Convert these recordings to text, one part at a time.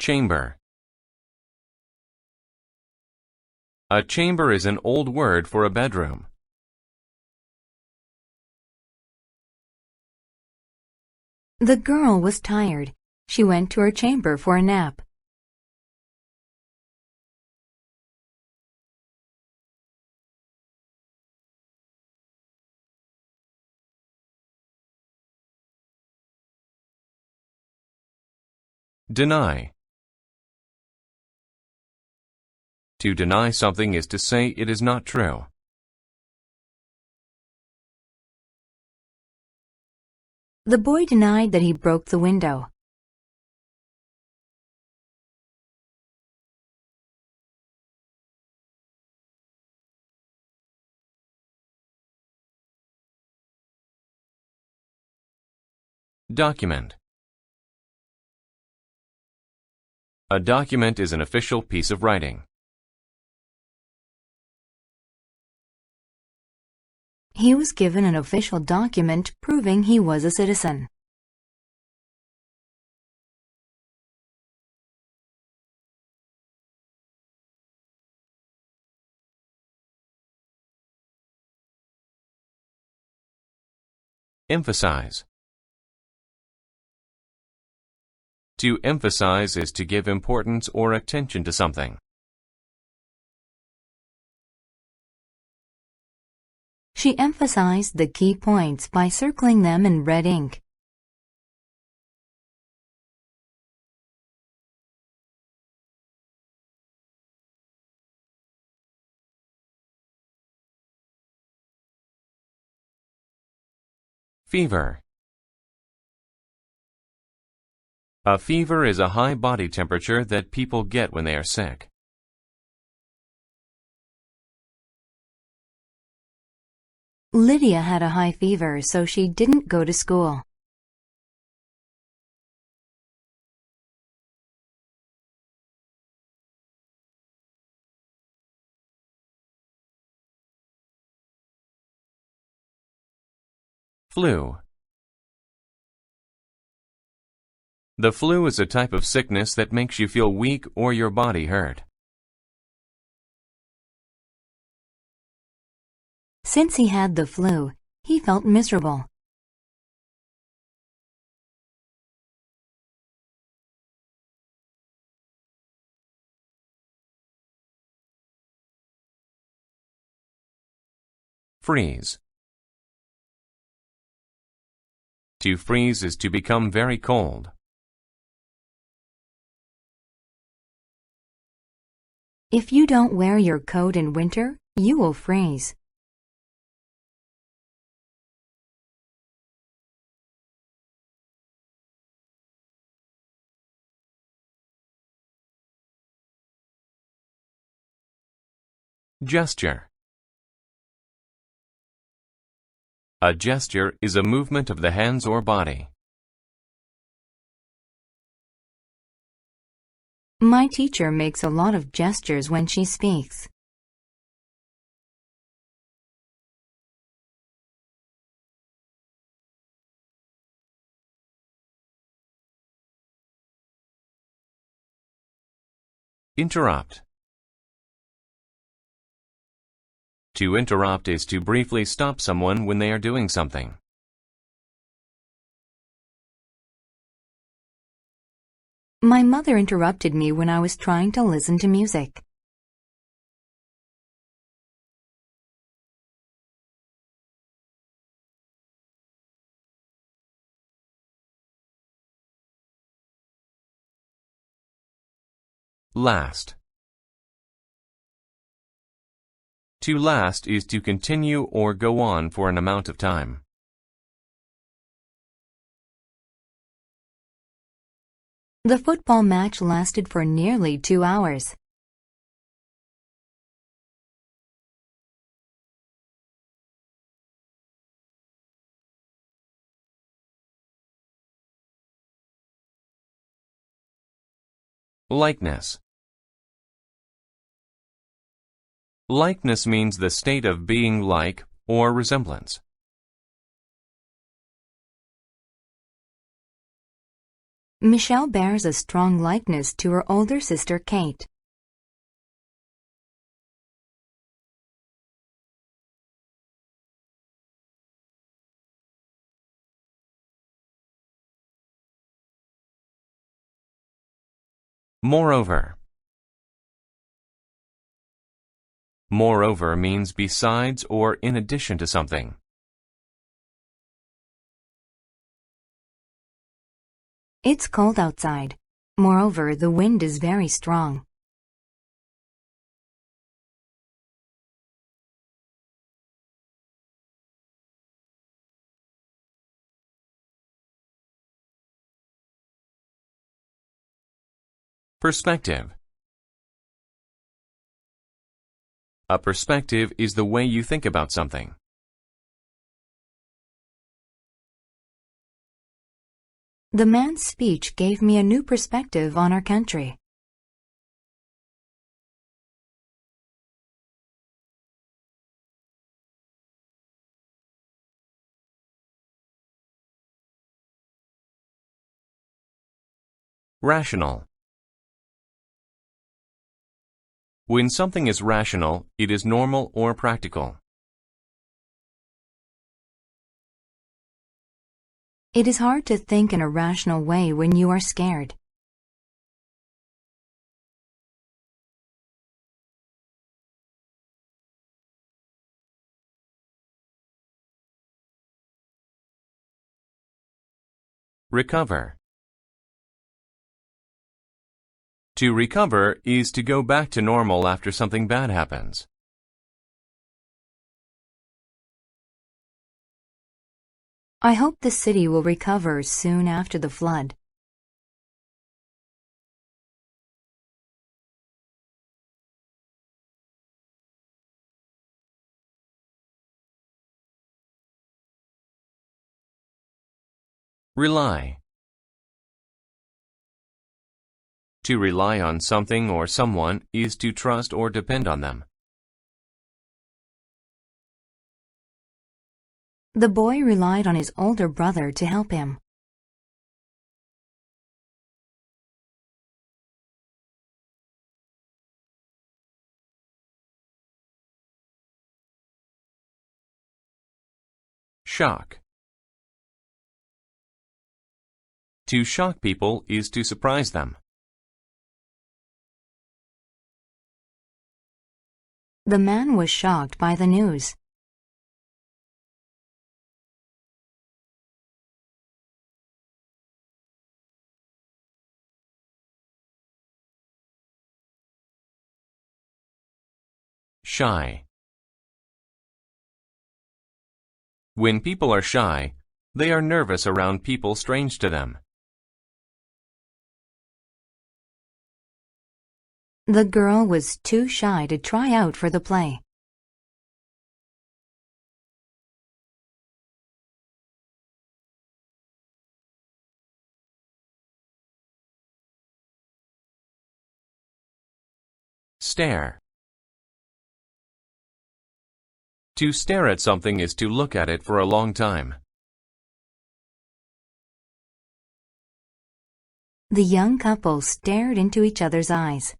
Chamber. A chamber is an old word for a bedroom. The girl was tired. She went to her chamber for a nap. Deny. To deny something is to say it is not true. The boy denied that he broke the window. Document. A document is an official piece of writing. He was given an official document proving he was a citizen. Emphasize. To emphasize is to give importance or attention to something. She emphasized the key points by circling them in red ink. Fever. A fever is a high body temperature that people get when they are sick. Lydia had a high fever, so she didn't go to school. Flu. The flu is a type of sickness that makes you feel weak or your body hurt. Since he had the flu, he felt miserable. Freeze. To freeze is to become very cold. If you don't wear your coat in winter, you will freeze. Gesture. A gesture is a movement of the hands or body. My teacher makes a lot of gestures when she speaks. Interrupt. To interrupt is to briefly stop someone when they are doing something. My mother interrupted me when I was trying to listen to music. Last. To last is to continue or go on for an amount of time. The football match lasted for nearly 2 hours. Likeness. Likeness means the state of being like or resemblance. Michelle bears a strong likeness to her older sister Kate. Moreover. Moreover means besides or in addition to something. It's cold outside. Moreover, the wind is very strong. Perspective. A perspective is the way you think about something. The man's speech gave me a new perspective on our country. Rational. When something is rational, it is normal or practical. It is hard to think in a rational way when you are scared. Recover. To recover is to go back to normal after something bad happens. I hope the city will recover soon after the flood. Rely. To rely on something or someone is to trust or depend on them. The boy relied on his older brother to help him. Shock. To shock people is to surprise them. The man was shocked by the news. Shy. When people are shy, they are nervous around people strange to them. The girl was too shy to try out for the play. Stare. To stare at something is to look at it for a long time. The young couple stared into each other's eyes.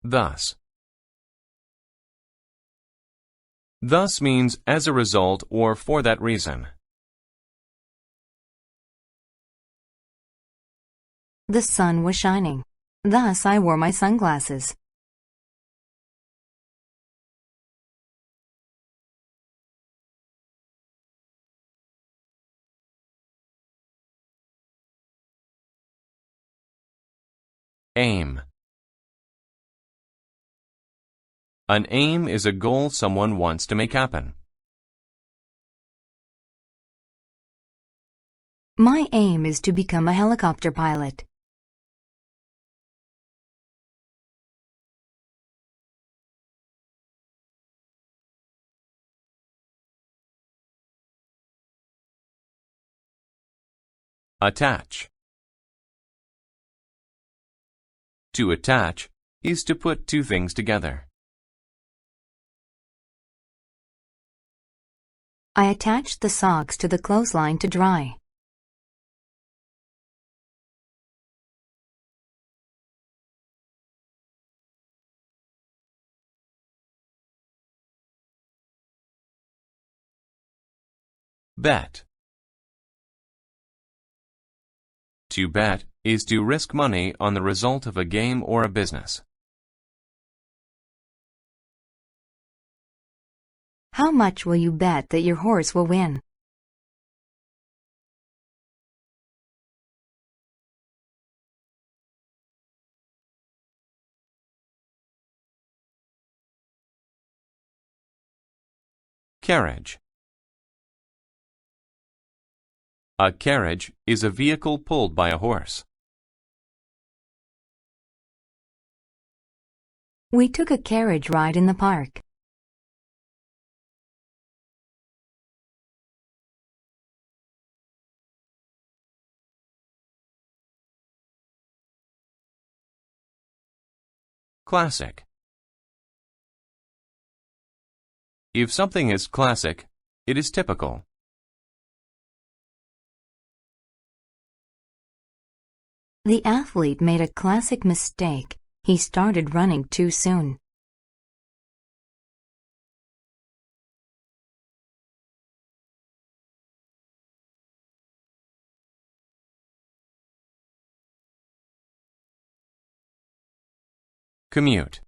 Thus. Thus means as a result or for that reason. The sun was shining. Thus I wore my sunglasses. Aim. An aim is a goal someone wants to make happen. My aim is to become a helicopter pilot. Attach. To attach is to put two things together. I attached the socks to the clothesline to dry. Bet. To bet is to risk money on the result of a game or a business. How much will you bet that your horse will win? Carriage. A carriage is a vehicle pulled by a horse. We took a carriage ride in the park. Classic. If something is classic, it is typical. The athlete made a classic mistake. He started running too soon. Commute.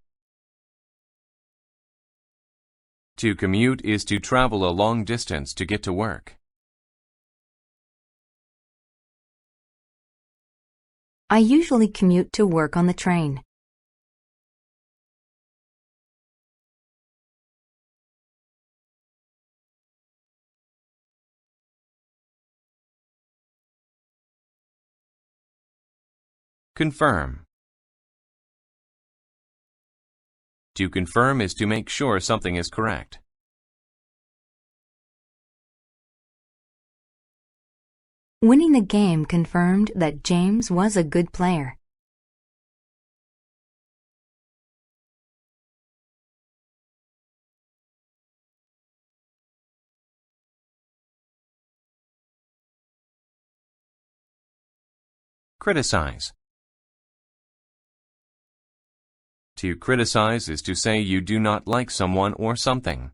To commute is to travel a long distance to get to work. I usually commute to work on the train. Confirm. To confirm is to make sure something is correct. Winning the game confirmed that James was a good player. Criticize. To criticize is to say you do not like someone or something.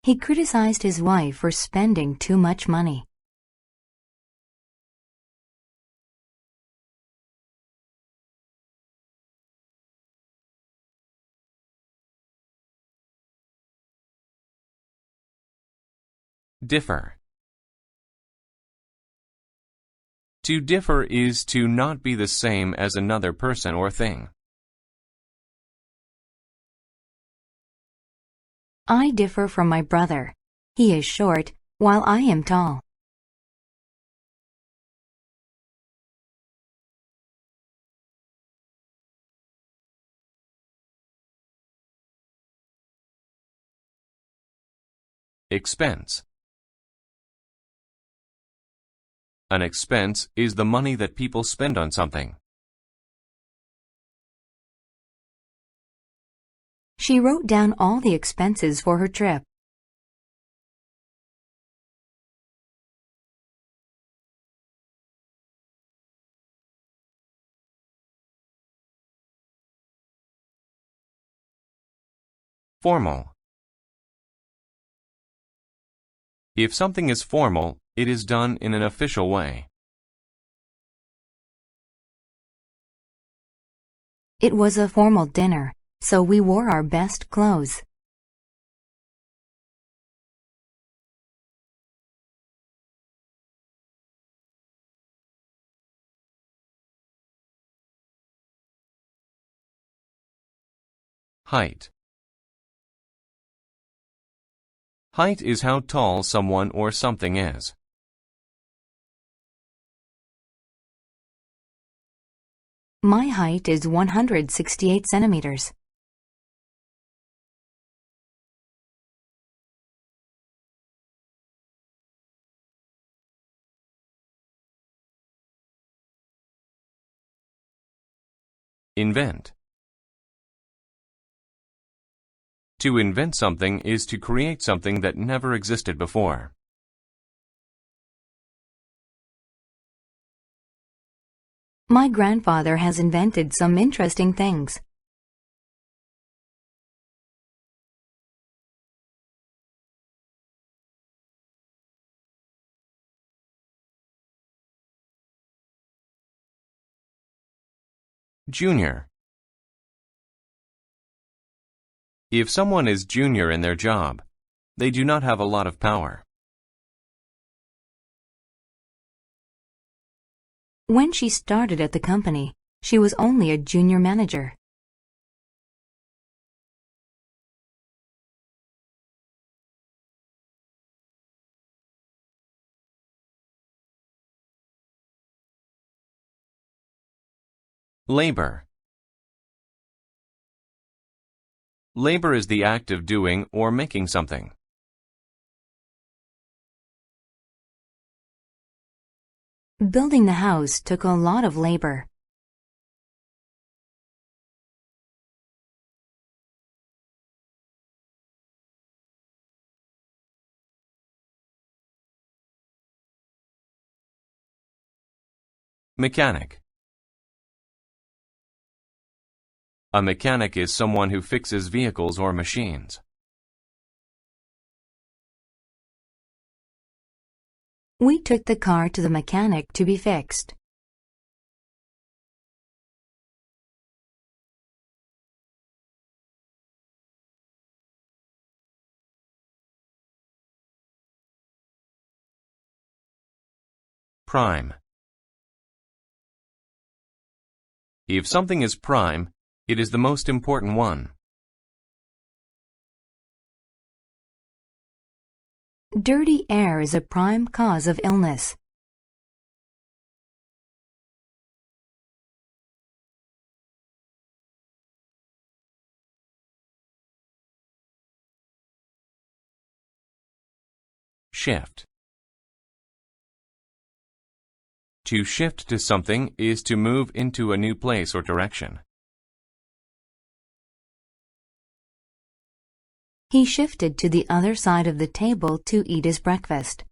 He criticized his wife for spending too much money. Differ. To differ is to not be the same as another person or thing. I differ from my brother. He is short, while I am tall. Expense. An expense is the money that people spend on something. She wrote down all the expenses for her trip. Formal. If something is formal, it is done in an official way. It was a formal dinner, so we wore our best clothes. Height. Height is how tall someone or something is. My height is 168 centimeters. Invent. To invent something is to create something that never existed before. My grandfather has invented some interesting things. Junior. If someone is junior in their job, they do not have a lot of power. When she started at the company, she was only a junior manager. Labor. Labor is the act of doing or making something. Building the house took a lot of labor. Mechanic. A mechanic is someone who fixes vehicles or machines. We took the car to the mechanic to be fixed. Prime. If something is prime, it is the most important one. Dirty air is a prime cause of illness. Shift. To shift to something is to move into a new place or direction. He shifted to the other side of the table to eat his breakfast.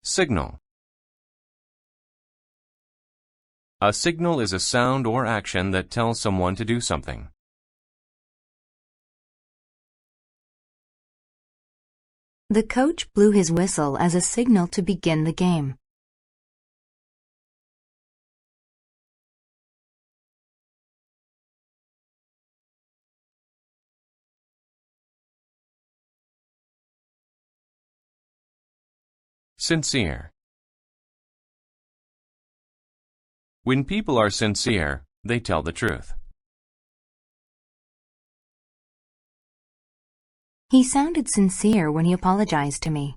Signal. A signal is a sound or action that tells someone to do something. The coach blew his whistle as a signal to begin the game. Sincere. When people are sincere, they tell the truth. He sounded sincere when he apologized to me.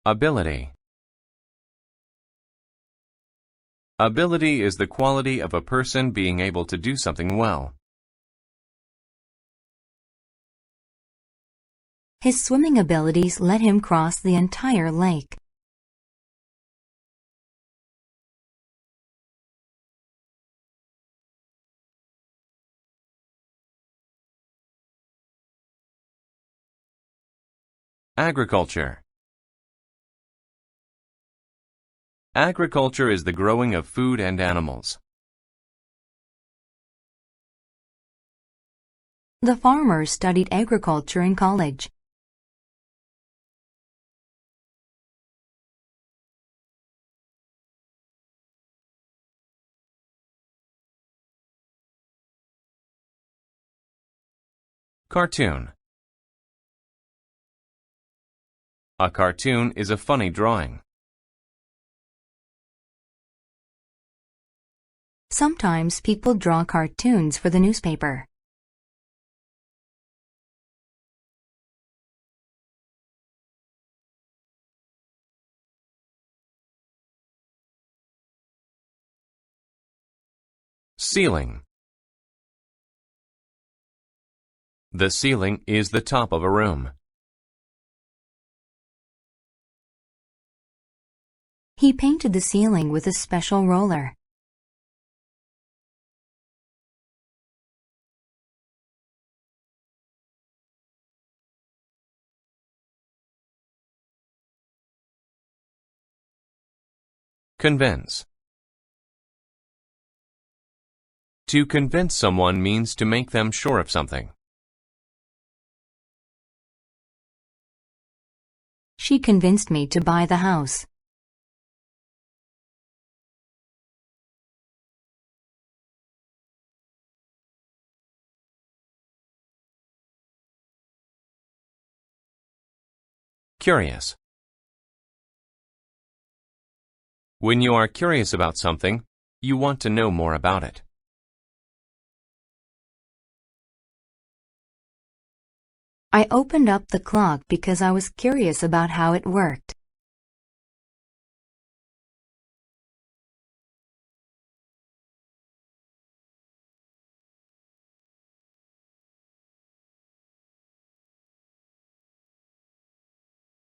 Ability. Ability is the quality of a person being able to do something well. His swimming abilities let him cross the entire lake. Agriculture. Agriculture is the growing of food and animals. The farmers studied agriculture in college. Cartoon. A cartoon is a funny drawing. Sometimes people draw cartoons for the newspaper. Ceiling. The ceiling is the top of a room. He painted the ceiling with a special roller. Convince. To convince someone means to make them sure of something. She convinced me to buy the house. Curious. When you are curious about something, you want to know more about it. I opened up the clock because I was curious about how it worked.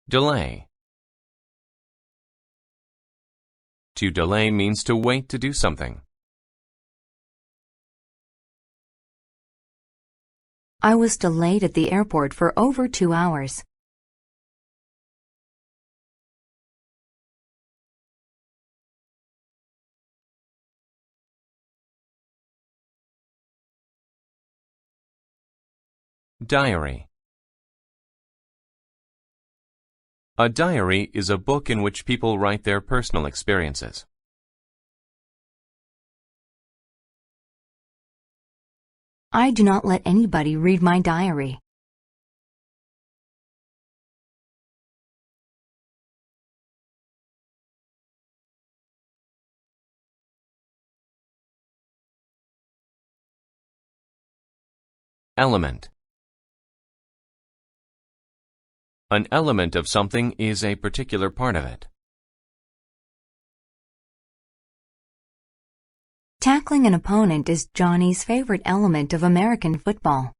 Delay. To delay means to wait to do something. I was delayed at the airport for over 2 hours. Diary. A diary is a book in which people write their personal experiences. I do not let anybody read my diary. Element. An element of something is a particular part of it. Tackling an opponent is Johnny's favorite element of American football.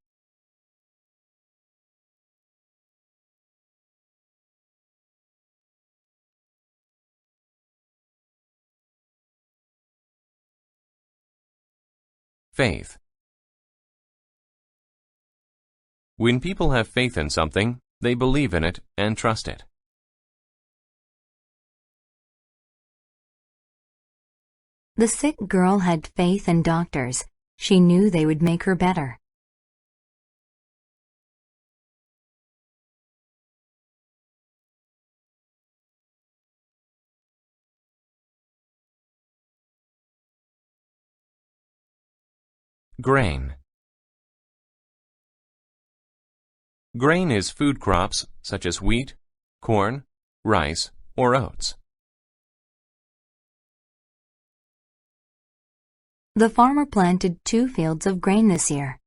Faith. When people have faith in something, they believe in it and trust it. The sick girl had faith in doctors. She knew they would make her better. Grain. Grain is food crops such as wheat, corn, rice, or oats. The farmer planted 2 fields of grain this year.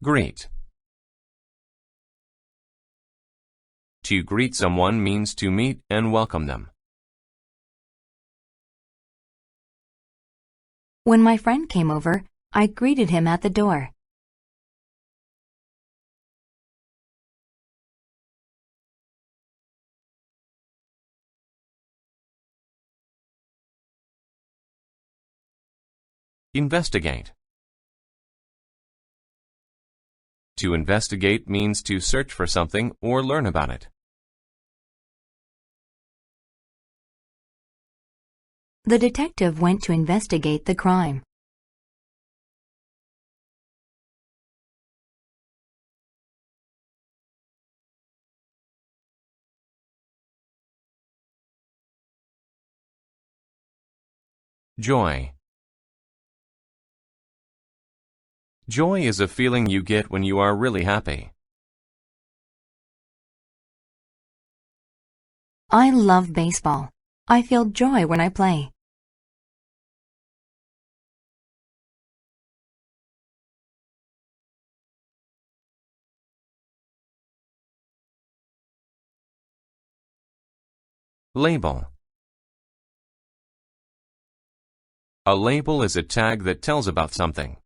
Greet. To greet someone means to meet and welcome them. When my friend came over, I greeted him at the door. Investigate. To investigate means to search for something or learn about it. The detective went to investigate the crime. Joy. Joy is a feeling you get when you are really happy. I love baseball. I feel joy when I play. Label. A label is a tag that tells about something.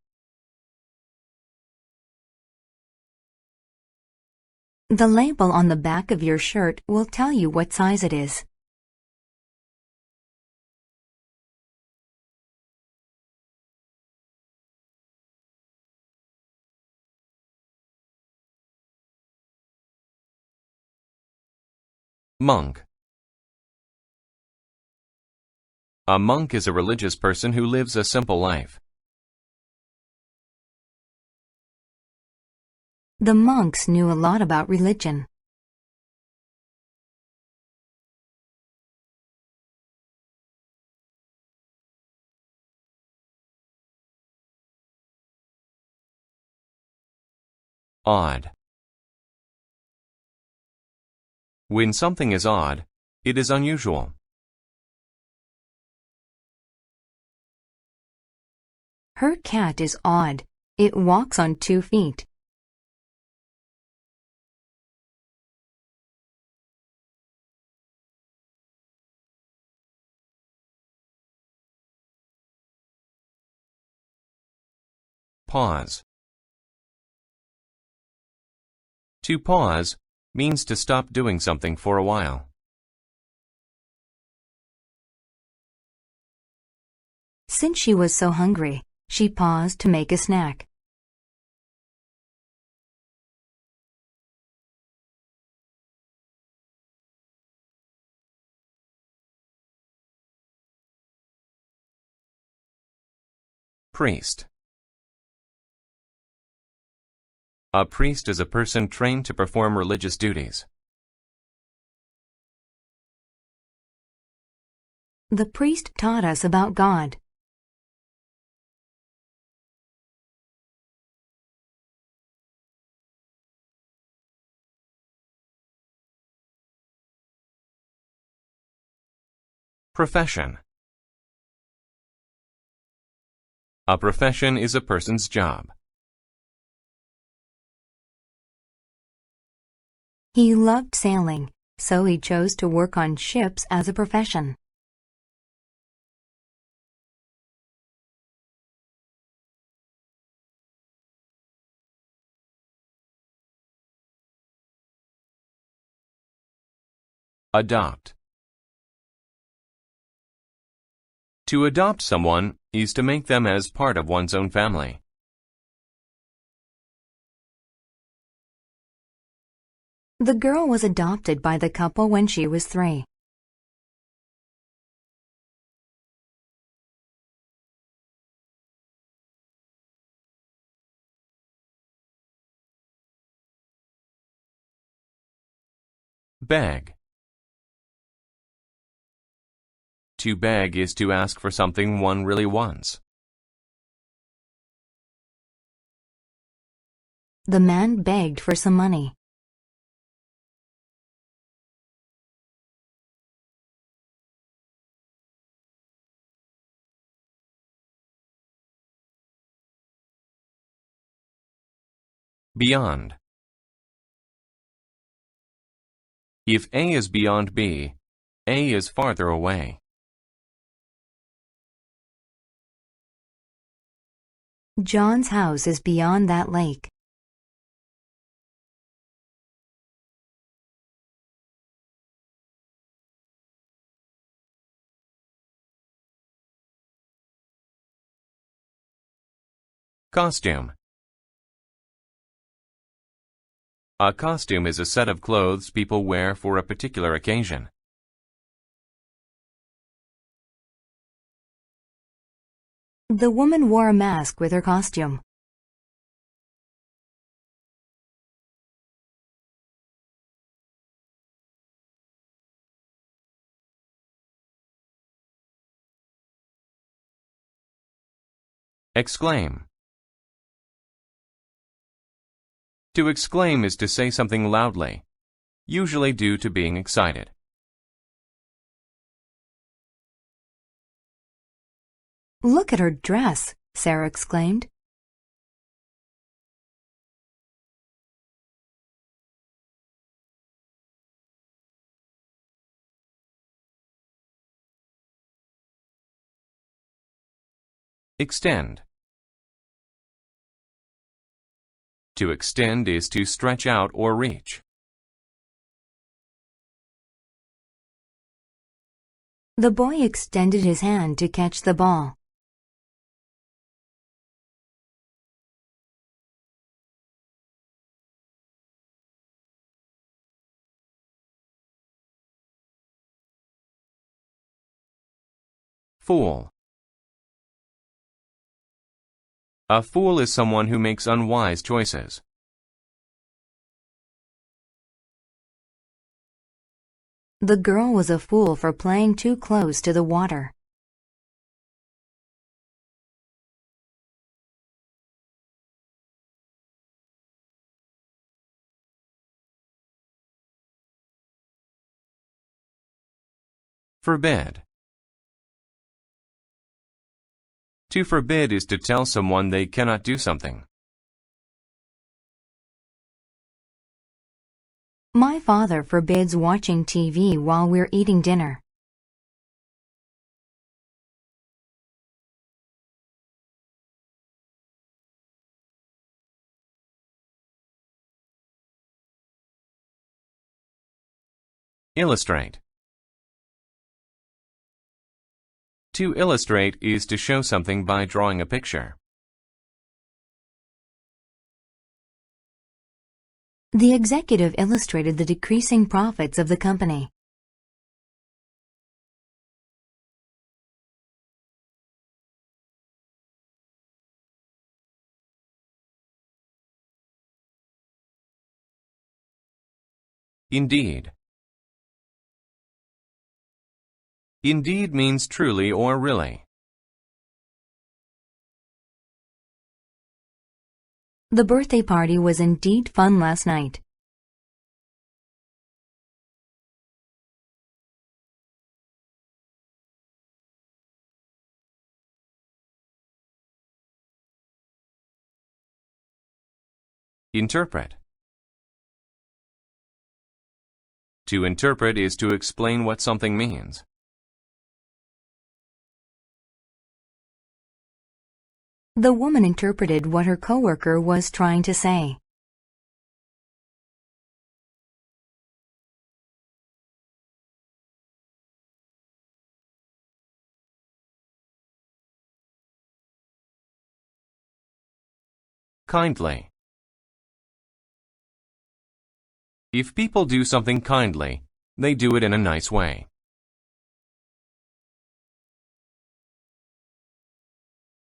The label on the back of your shirt will tell you what size it is. Monk. A monk is a religious person who lives a simple life. The monks knew a lot about religion. Odd. When something is odd, it is unusual. Her cat is odd. It walks on 2 feet. Pause. To pause means to stop doing something for a while. Since she was so hungry, she paused to make a snack. Priest. A priest is a person trained to perform religious duties. The priest taught us about God. Profession. A profession is a person's job. He loved sailing, so he chose to work on ships as a profession. Adopt. To adopt someone is to make them as part of one's own family. The girl was adopted by the couple when she was 3. Beg. To beg is to ask for something one really wants. The man begged for some money. Beyond. If A is beyond B, A is farther away. John's house is beyond that lake. Costume. A costume is a set of clothes people wear for a particular occasion. The woman wore a mask with her costume. Exclaim. To exclaim is to say something loudly, usually due to being excited. Look at her dress, Sarah exclaimed. Extend. To extend is to stretch out or reach. The boy extended his hand to catch the ball. Fool. A fool is someone who makes unwise choices. The girl was a fool for playing too close to the water. Forbid. To forbid is to tell someone they cannot do something. My father forbids watching TV while we're eating dinner. Illustrate. To illustrate is to show something by drawing a picture. The executive illustrated the decreasing profits of the company. Indeed. Indeed means truly or really. The birthday party was indeed fun last night. Interpret. To interpret is to explain what something means. The woman interpreted what her coworker was trying to say. Kindly. If people do something kindly, they do it in a nice way.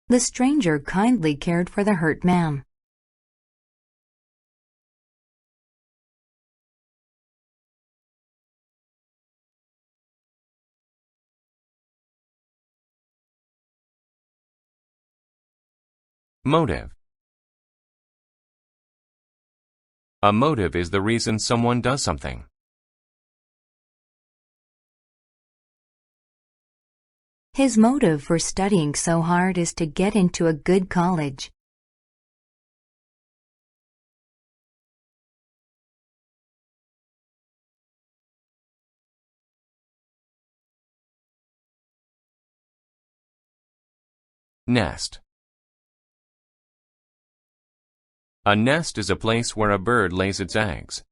The stranger kindly cared for the hurt man. Motive. A motive is the reason someone does something. His motive for studying so hard is to get into a good college. Nest. A nest is a place where a bird lays its eggs.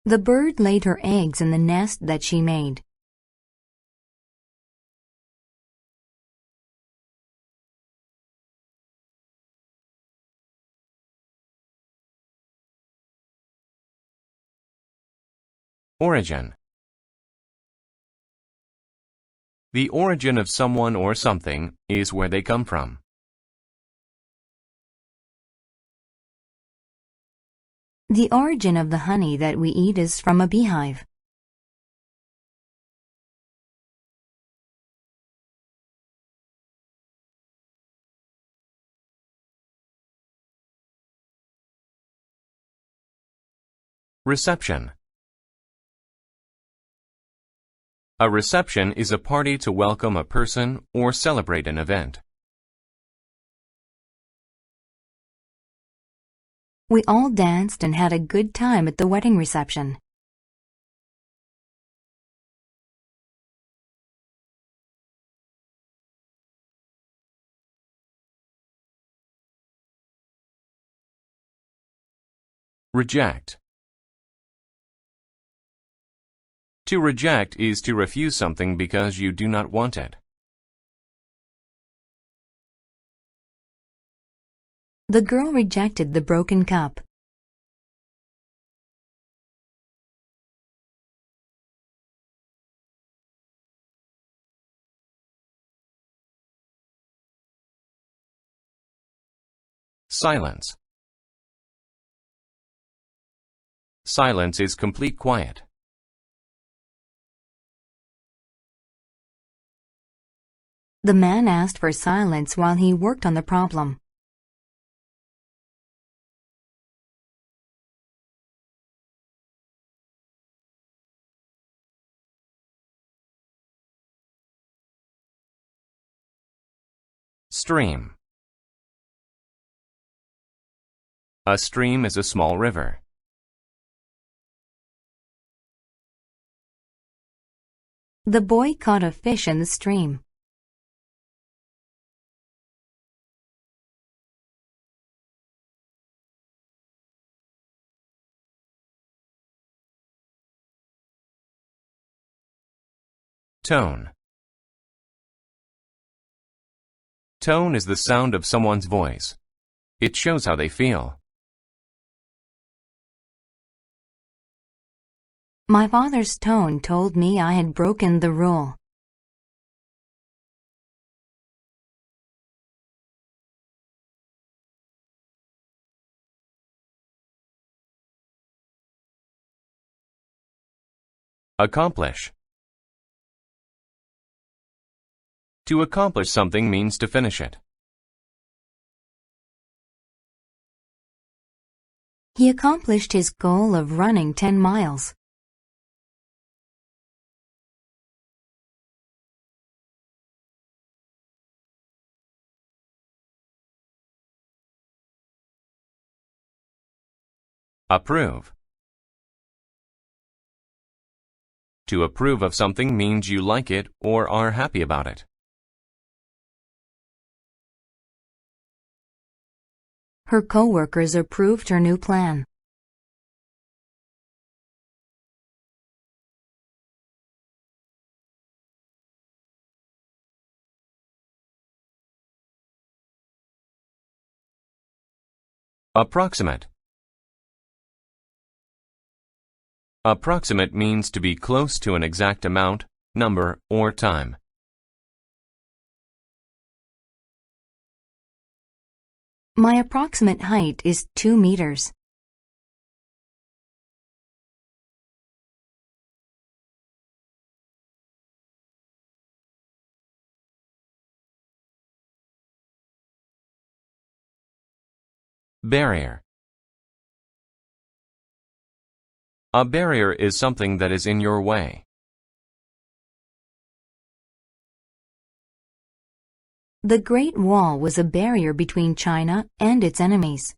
The bird laid her eggs in the nest that she made. Origin. The origin of someone or something is where they come from. The origin of the honey that we eat is from a beehive. Reception. A reception is a party to welcome a person or celebrate an event. We all danced and had a good time at the wedding reception. Reject. To reject is to refuse something because you do not want it. The girl rejected the broken cup. Silence. Silence is complete quiet. The man asked for silence while he worked on the problem. Stream. A stream is a small river. The boy caught a fish in the stream. Tone. Tone is the sound of someone's voice. It shows how they feel. My father's tone told me I had broken the rule. Accomplish. To accomplish something means to finish it. He accomplished his goal of running 10 miles. Approve. To approve of something means you like it or are happy about it. Her coworkers approved her new plan. Approximate. Approximate means to be close to an exact amount, number, or time. My approximate height is 2 meters. Barrier. A barrier is something that is in your way. The Great Wall was a barrier between China and its enemies.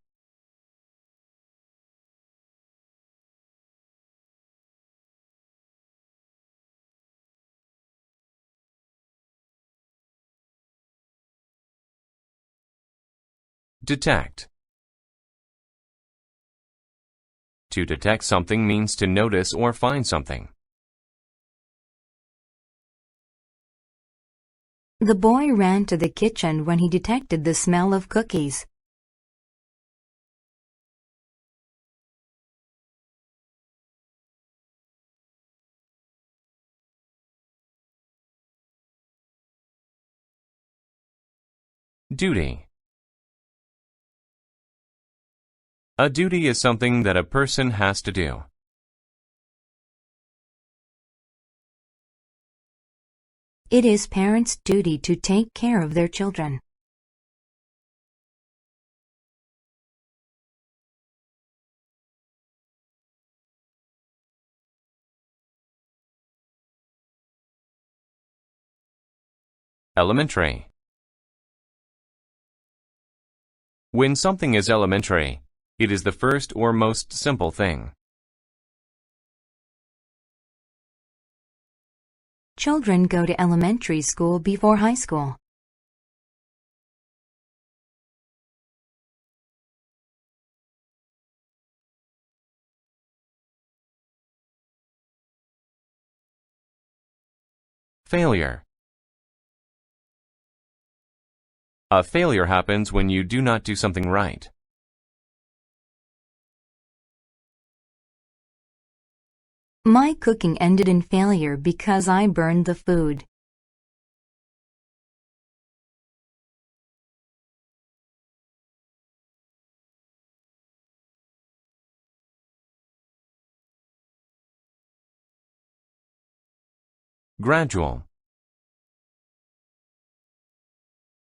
Detect. To detect something means to notice or find something. The boy ran to the kitchen when he detected the smell of cookies. Duty. A duty is something that a person has to do. It is parents' duty to take care of their children. Elementary. When something is elementary, it is the first or most simple thing. Children go to elementary school before high school. Failure. A failure happens when you do not do something right. My cooking ended in failure because I burned the food. Gradual.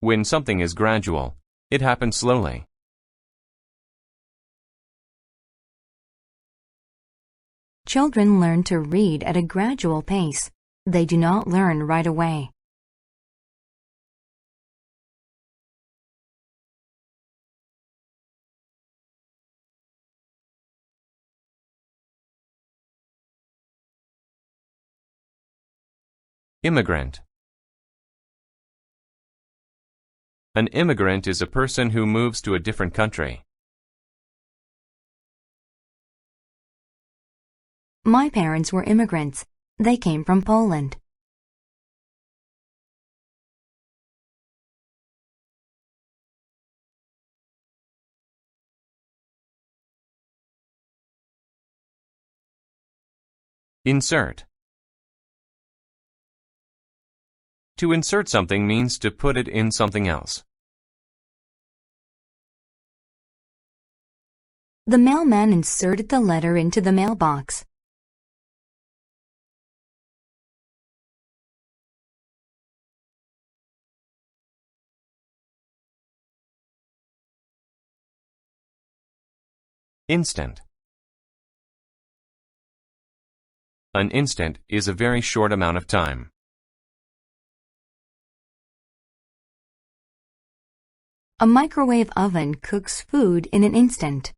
When something is gradual, it happens slowly. Children learn to read at a gradual pace. They do not learn right away. Immigrant. An immigrant is a person who moves to a different country. My parents were immigrants. They came from Poland. Insert. To insert something means to put it in something else. The mailman inserted the letter into the mailbox. Instant. An instant is a very short amount of time. A microwave oven cooks food in an instant.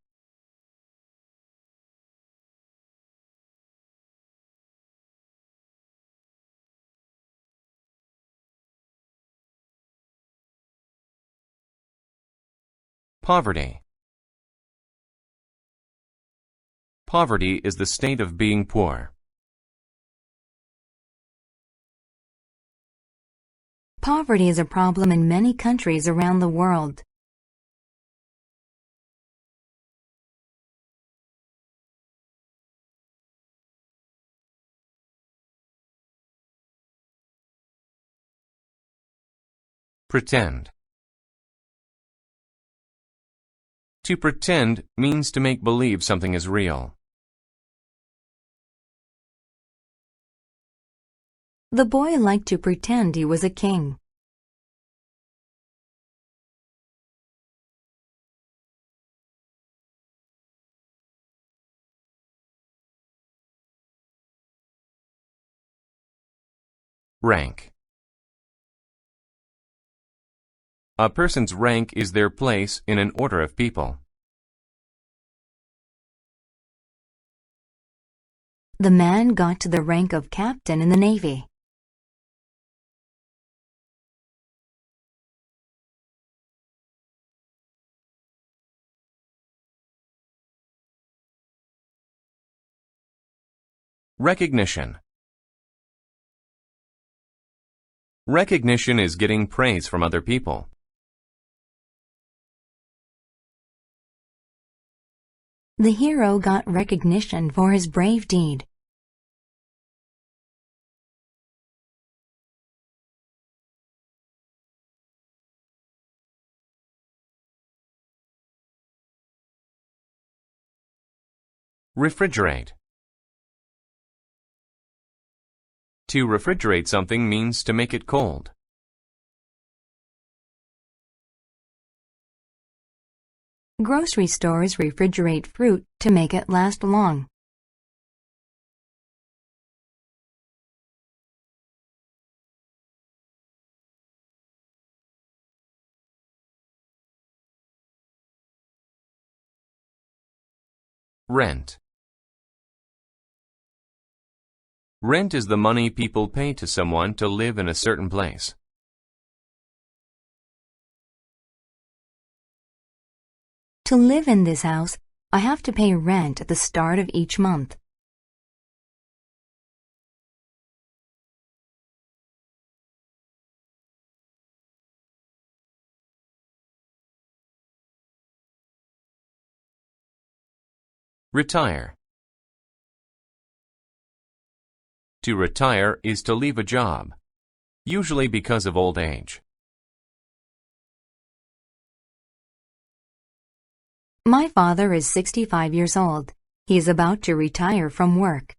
Poverty. Poverty is the state of being poor. Poverty is a problem in many countries around the world. Pretend. To pretend means to make believe something is real. The boy liked to pretend he was a king. Rank. A person's rank is their place in an order of people. The man got to the rank of captain in the Navy. Recognition. Recognition is getting praise from other people. The hero got recognition for his brave deed. Refrigerate. To refrigerate something means to make it cold. Grocery stores refrigerate fruit to make it last long. Rent. Rent is the money people pay to someone to live in a certain place. To live in this house, I have to pay rent at the start of each month. Retire. To retire is to leave a job, usually because of old age. My father is 65 years old. He is about to retire from work.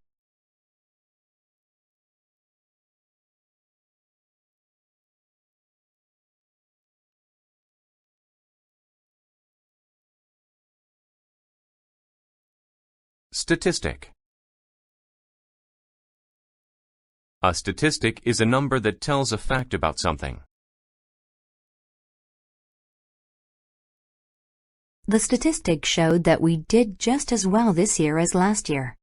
Statistic. A statistic is a number that tells a fact about something. The statistic showed that we did just as well this year as last year.